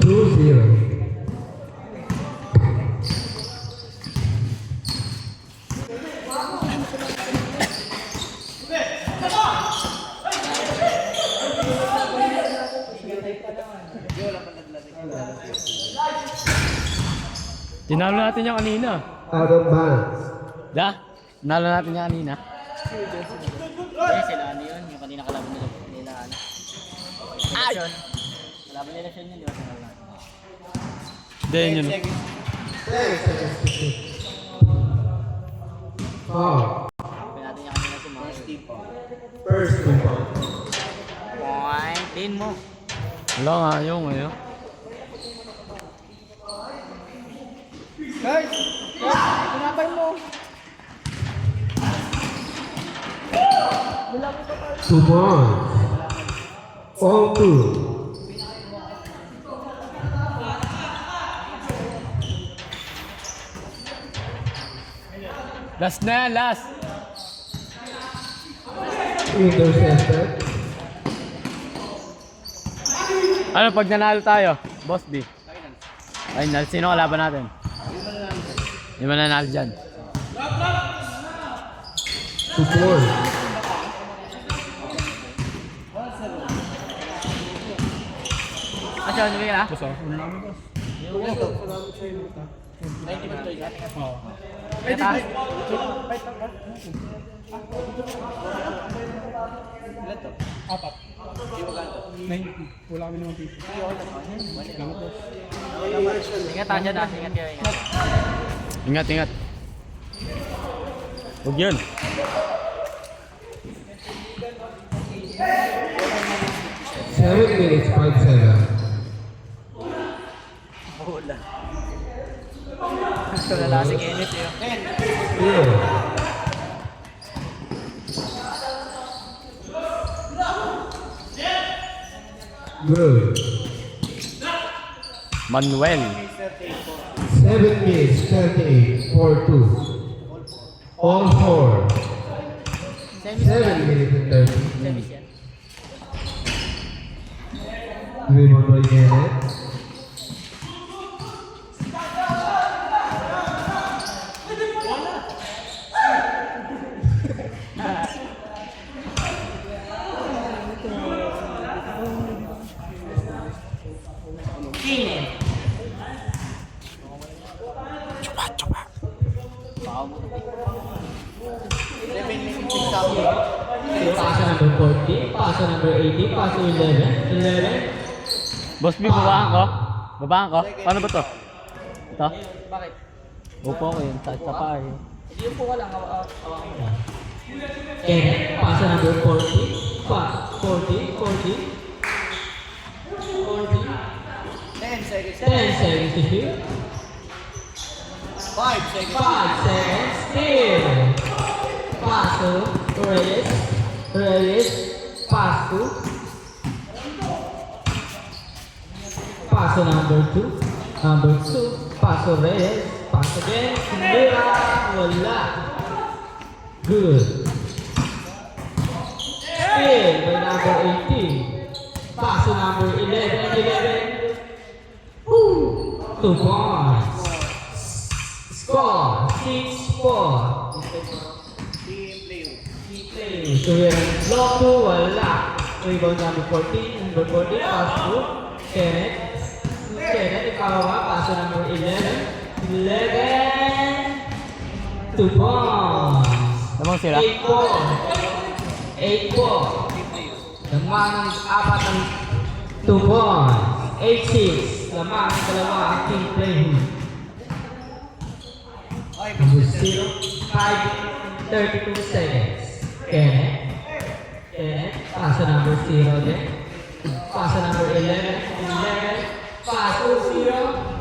2-0. Tinalo natin yung kanina. Out of bounds. Da? Tinalo natin yung kanina. Hindi, sila ano yun, yung kanina kalaban nila ano. Ay! Kalaban nila siya yun, di ba? Sinalo natin. Hindi, yun. 10 seconds to shoot. Foul. Sabi natin yung kanina si Mars. First rebound. Point, din mo. Wala nga yung ngayon. Guys! Pinapay mo! 2 points. All 2. Last na yan, last! Intercepted. Ano pag nanalo tayo? Boss D. Final. Sino kalaban natin? Hindi mo nanalo dyan. 2 points. Asya, ano ba Boss, ano namin boss? 90 ba ito yan? Oo. Ilan to? Apat. Di ba ganito? 90. Wala kami naman piso. Salamat boss. Ingat tayo dyan ah, ingat kayo, ingat. Ingat, ingat. Huwag yun. Seven minutes, 5-7. Mahula. Ito na lasing init yun. Yeah. Good. Manuel. 7 minutes, 38, 4-2. All 4. 7 minutes and 30. Semis yan. Rebound by Kenneth. Pass number 40, pass number 80, pass 11, 11. Boss B, babaan ko? Babaan ko? Paano ba to? Ito? Bakit? Upo ko yun. Sa pa eh. Hindi po ka lang, hawakan mo. Kenneth, pass number 40, pass 40, 40. 10 seconds. 10 seconds to shoot. 5 seconds. 5 seconds, still. Pass to Reyes, Reyes, pass to. Pass to number 2, pass to Reyes, pass again, Sindira, wala. Good. Still by number 18, pass to number 11, 2 points. Score 6-4. So yan, long to wala. Rebound number 14, number 40, pass to Kenneth. Kenneth, ikaw pass to number 11. 11. 2 points. Namang sila? 8-4. 8-4. Lamang ng apat ng 2 points. 8-6. Lamang ng dalawa ang team play. Number 0, 5, 32 seconds. Kenneth, pass to number 0 then. Pass to number 11, 11, pass to 0.